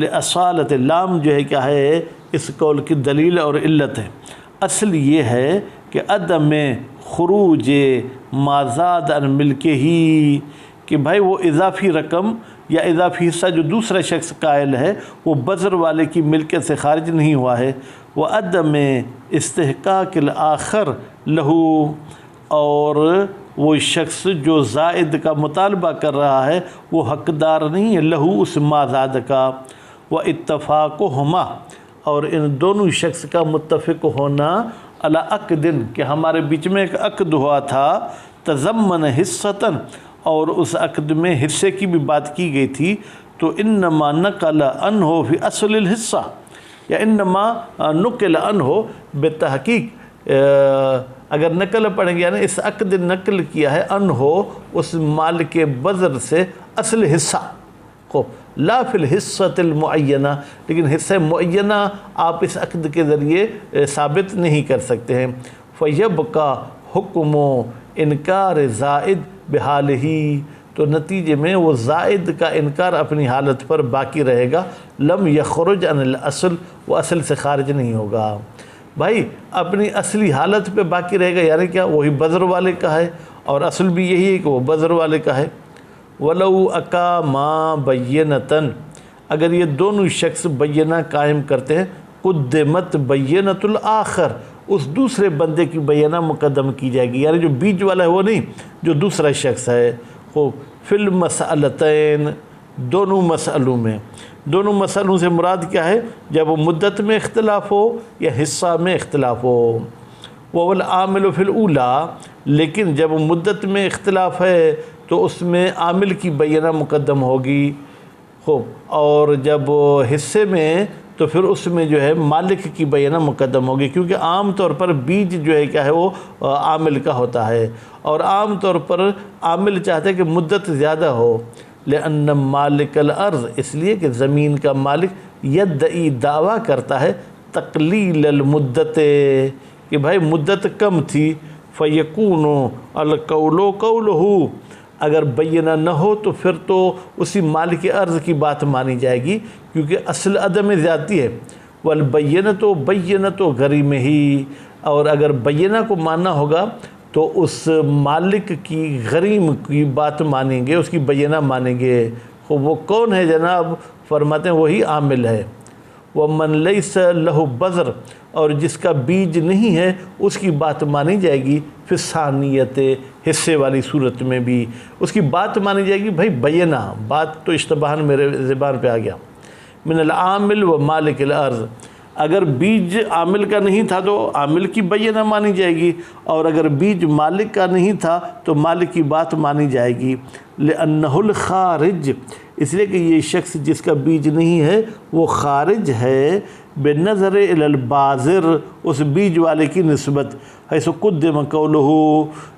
لأصالت، لام جو ہے کیا ہے اس قول کی دلیل اور علت ہے۔ اصل یہ ہے کہ عدم خروج ما زاد عن ملکہ ہی، کہ بھائی وہ اضافی رقم یا اضافی حصہ جو دوسرا شخص قائل ہے وہ بذر والے کی ملکیت سے خارج نہیں ہوا ہے۔ وعدم استحقاق الآخر لہو، اور وہ شخص جو زائد کا مطالبہ کر رہا ہے وہ حقدار نہیں ہے لہو اس ما زاد کا۔ واتفاقہما، اور ان دونوں شخص کا متفق ہونا علی عقد، کہ ہمارے بیچ میں ایک عقد ہوا تھا، تضمن حصتاً، اور اس عقد میں حصے کی بھی بات کی گئی تھی، تو انما نقل عنہ فی اصل الحصہ، یا انما نقل عنہ بتحقیق، اگر نقل پڑھیں گے یعنی اس عقد نقل کیا ہے عنہ اس مال کے بذر سے اصل حصہ کو، لا فی الحصۃ المعینہ، لیکن حصہ معینہ آپ اس عقد کے ذریعے ثابت نہیں کر سکتے ہیں۔ فیبقى حکم انکار زائد بحالہ، تو نتیجے میں وہ زائد کا انکار اپنی حالت پر باقی رہے گا، لم یخرج عن الاصل، وہ اصل سے خارج نہیں ہوگا۔ بھائی اپنی اصلی حالت پہ باقی رہے گا، یعنی کیا، وہی بذر والے کا ہے، اور اصل بھی یہی ہے کہ وہ بذر والے کا ہے۔ وَلَوْ أَقَامَا بَيِّنَةً، اگر یہ دونوں شخص بینہ قائم کرتے ہیں، قدمت بینۃ الآخر، اس دوسرے بندے کی بینہ مقدم کی جائے گی، یعنی جو بیچ والا ہے وہ نہیں، جو دوسرا شخص ہے۔ خوب، فی المسألتین، دونوں مسئلوں میں، دونوں مسئلوں سے مراد کیا ہے، جب مدت میں اختلاف ہو یا حصہ میں اختلاف ہو۔ وَالْعَامِلُ فِي الْأُولَى، لیکن جب مدت میں اختلاف ہے تو اس میں عامل کی بینہ مقدم ہوگی، خوب، اور جب حصے میں تو پھر اس میں جو ہے مالک کی بینہ مقدم ہوگی، کیونکہ عام طور پر بیج جو ہے کیا ہے وہ عامل کا ہوتا ہے، اور عام طور پر عامل چاہتے ہیں کہ مدت زیادہ ہو، لأن مالک الارض، اس لیے کہ زمین کا مالک یدعی دعویٰ کرتا ہے تقلیل المدت، کہ بھائی مدت کم تھی، فیکون القول قولہ، اگر بینہ نہ ہو تو پھر تو اسی مالک ارض کی بات مانی جائے گی، کیونکہ اصل عدم زیادتی ہے۔ والبینۃ بینۃ غریم ہی، اور اگر بینہ کو ماننا ہوگا تو اس مالک کی غریم کی بات مانیں گے، اس کی بینہ مانیں گے۔ وہ کون ہے جناب؟ فرماتے ہیں وہی عامل ہے۔ وَمَنْ لَيْسَ لَهُ بَذْرٌ، اور جس کا بیج نہیں ہے اس کی بات مانی جائے گی، فی الثانیۃ، حصے والی صورت میں بھی اس کی بات مانی جائے گی۔ بھائی بینہ، بات تو اشتباہاً میرے زبان پہ آ گیا، من العامل و مالک الارض، اگر بیج عامل کا نہیں تھا تو عامل کی بینہ مانی جائے گی، اور اگر بیج مالک کا نہیں تھا تو مالک کی بات مانی جائے گی۔ لأنہ الخارج، اس لیے کہ یہ شخص جس کا بیج نہیں ہے وہ خارج ہے، بنظر الی الباذر، اس بیج والے کی نسبت، حیث قدم قولہ،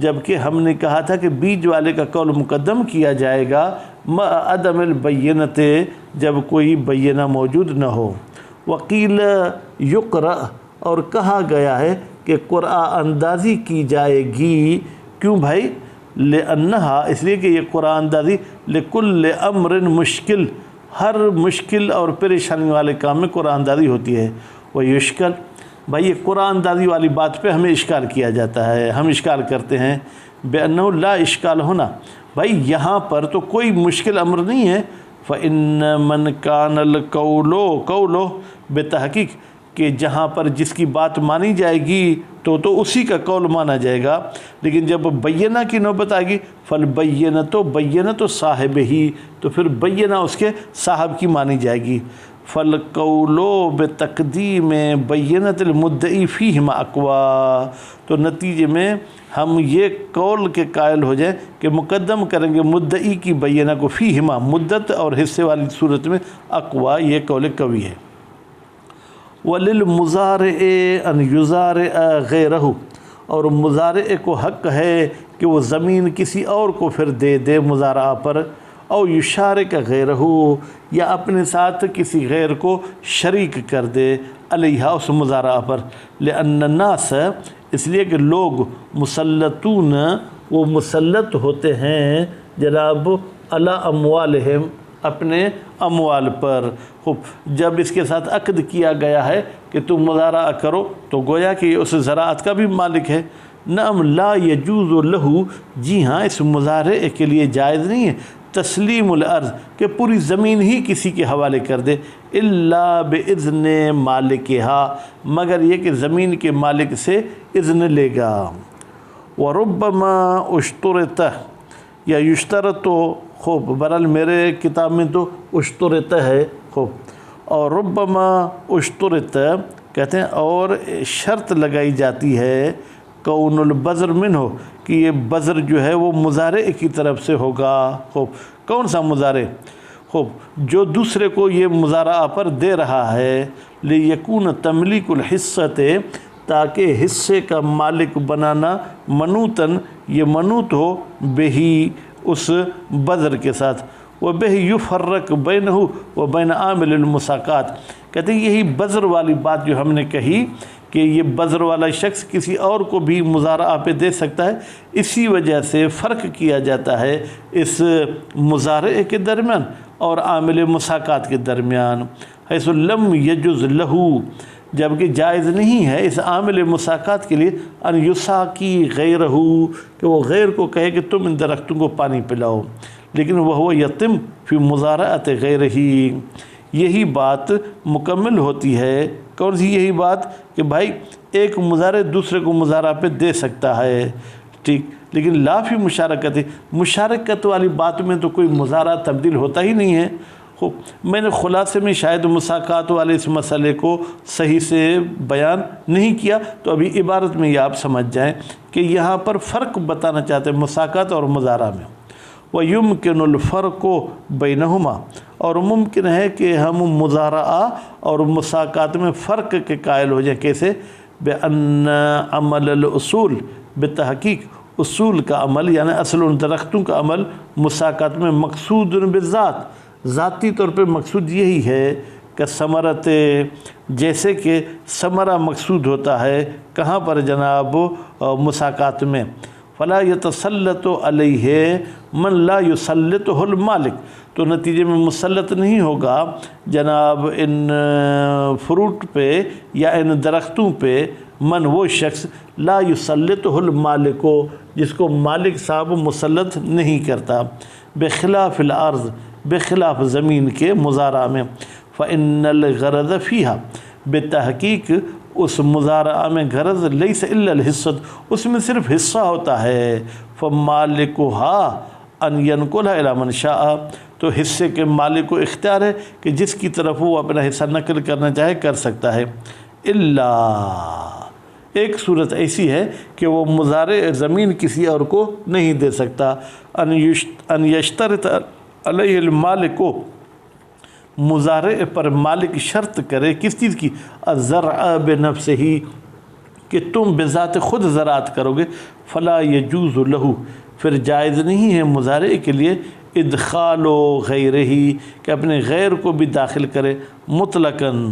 جبکہ ہم نے کہا تھا کہ بیج والے کا قول مقدم کیا جائے گا، مع عدم البینۃ، جب کوئی بینہ موجود نہ ہو۔ وقیل یقرأ، اور کہا گیا ہے کہ قرآن اندازی کی جائے گی، کیوں بھائی؟ لأنہا، اس لیے کہ یہ قرآن اندازی لکل امر مشکل، ہر مشکل اور پریشانی والے کام میں قرآن اندازی ہوتی ہے۔ ویشکل، بھائی یہ قرآن اندازی والی بات پہ ہمیں اشکال کیا جاتا ہے، ہم اشکال کرتے ہیں، بأنہ لا اشکال ہونا، بھائی یہاں پر تو کوئی مشکل امر نہیں ہے۔ فإن من کان القول قولہ، بتحقیق کہ جہاں پر جس کی بات مانی جائے گی تو اسی کا قول مانا جائے گا، لیکن جب بینہ کی نوبت آئے گی، فالبینۃ بینۃ صاحب ہی، تو پھر بینہ اس کے صاحب کی مانی جائے گی۔ فالقول بتقدیم بینۃ المدعی فیہما اقویٰ، تو نتیجے میں ہم یہ قول کے قائل ہو جائیں کہ مقدم کریں گے مدعی کی بینہ کو، فیہما، مدت اور حصے والی صورت میں، اقویٰ، یہ قول قوی ہے۔ وَلِلْمُزَارِعِ أَنْ يُزَارِعَ غَيْرَهُ، اور مزارع کو حق ہے کہ وہ زمین کسی اور کو پھر دے دے مزارعہ پر، او یشارک غیرہ، یا اپنے ساتھ کسی غیر کو شریک کر دے، علیہا، اس مزارعہ پر۔ لأن الناس، اس لیے کہ لوگ، مسلطون، وہ مسلط ہوتے ہیں جناب، علی اموالہم، اپنے اموال پر۔ خوب، جب اس کے ساتھ عقد کیا گیا ہے کہ تم مزارع کرو تو گویا کہ یہ اس زراعت کا بھی مالک ہے۔ نعم لا یجوز لہو، جی ہاں اس مزارعے کے لیے جائز نہیں ہے تسلیم الارض کہ پوری زمین ہی کسی کے حوالے کر دے، الا باذن مالکہا، مگر یہ کہ زمین کے مالک سے اذن لے گا۔ وربما اشترط یا یشترط، خوب برحال میرے کتاب میں تو اشترط ہے، خوب، اور ربما اشترط کہتے ہیں اور شرط لگائی جاتی ہے کون البذر منہ، کہ یہ بذر جو ہے وہ مزارع کی طرف سے ہوگا۔ خوب، کون سا مزارع؟ خوب، جو دوسرے کو یہ مزارعہ پر دے رہا ہے، لیکون تملیک الحصۃ، تاکہ حصے کا مالک بنانا منوطن، یہ منوط ہو بہی اس بذر کے ساتھ، وبہ یفرق بینہ و بین عامل المساقات، کہتے ہیں یہی بذر والی بات جو ہم نے کہی کہ یہ بذر والا شخص کسی اور کو بھی مزارعہ پہ دے سکتا ہے، اسی وجہ سے فرق کیا جاتا ہے اس مزارعے کے درمیان اور عامل مساقات کے درمیان۔ حیث لم یجز لہو، جبکہ جائز نہیں ہے اس عامل مساقات کے لیے ان یساقی غیرہ، کہ وہ غیر کو کہے کہ تم ان درختوں کو پانی پلاؤ، لیکن وہ یتم فی مزارعت غیرہ، یہی بات مکمل ہوتی ہے۔ کون سی یہی بات؟ کہ بھائی ایک مزارع دوسرے کو مزارع پہ دے سکتا ہے، ٹھیک، لیکن لا فی مشارکت، مشارکت والی بات میں تو کوئی مزارع تبدیل ہوتا ہی نہیں ہے۔ خوب، میں نے خلاصے میں شاید مساقات والے اس مسئلے کو صحیح سے بیان نہیں کیا، تو ابھی عبارت میں یہ آپ سمجھ جائیں کہ یہاں پر فرق بتانا چاہتے ہیں مساقات اور مزارع میں۔ وَيُمْكِنُ الْفَرْقُ بَيْنَهُمَا، اور ممکن ہے کہ ہم مزارعہ اور مساقات میں فرق کے قائل ہو جائیں۔ کیسے؟ بِأَنَّ عَمَلَ الْأُصُولِ، بتحقیق اصول کا عمل یعنی اصل ان درختوں کا عمل مساقات میں مقصود بالذات، ذاتی طور پہ مقصود یہی ہے کہ ثمرت، جیسے کہ ثمرہ مقصود ہوتا ہے کہاں پر جناب؟ مساقات میں۔ فلا یتسلط علیہ من لا یسلطہ المالک، تو نتیجے میں مسلط نہیں ہوگا جناب ان فروٹ پہ یا ان درختوں پہ من، وہ شخص لا یسلطہ المالک، جس کو مالک صاحب مسلط نہیں کرتا، بخلاف الارض، بخلاف زمین کے مزارع میں۔ فإن الغرض فیہا، بتحقیق اس مزارعہ میں غرض لیس الا الحصۃ، اس میں صرف حصہ ہوتا ہے، فمالکہا ان ینقلها الی من شاء، تو حصے کے مالک کو اختیار ہے کہ جس کی طرف وہ اپنا حصہ نقل کرنا چاہے کر سکتا ہے۔ الا، ایک صورت ایسی ہے کہ وہ مزارع زمین کسی اور کو نہیں دے سکتا، ان یشترط علیہ المالک، مزارع پر مالک شرط کرے کس چیز کی؟ الزرع بنفسہ، کہ تم بذات خود زراعت کرو گے، فلا یجوز لہو، پھر جائز نہیں ہے مزارع کے لیے ادخال غیرہ، کہ اپنے غیر کو بھی داخل کرے مطلقاً،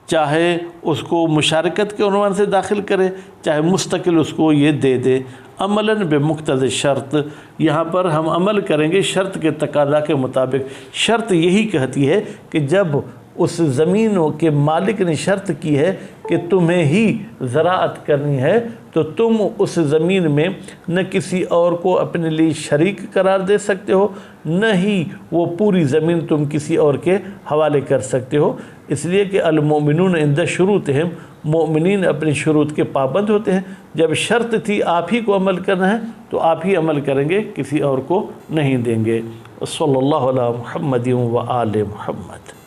چاہے اس کو مشارکت کے عنوان سے داخل کرے چاہے مستقل اس کو یہ دے دے۔ عملاً بمقتضی شرط، یہاں پر ہم عمل کریں گے شرط کے تقاضا کے مطابق۔ شرط یہی کہتی ہے کہ جب اس زمین کے مالک نے شرط کی ہے کہ تمہیں ہی زراعت کرنی ہے، تو تم اس زمین میں نہ کسی اور کو اپنے لیے شریک قرار دے سکتے ہو، نہ ہی وہ پوری زمین تم کسی اور کے حوالے کر سکتے ہو، اس لیے کہ المؤمنون عند شروطہم، مومنین اپنی شروط کے پابند ہوتے ہیں۔ جب شرط تھی آپ ہی کو عمل کرنا ہے تو آپ ہی عمل کریں گے، کسی اور کو نہیں دیں گے۔ صلی اللہ علیہ محمد و آل محمد۔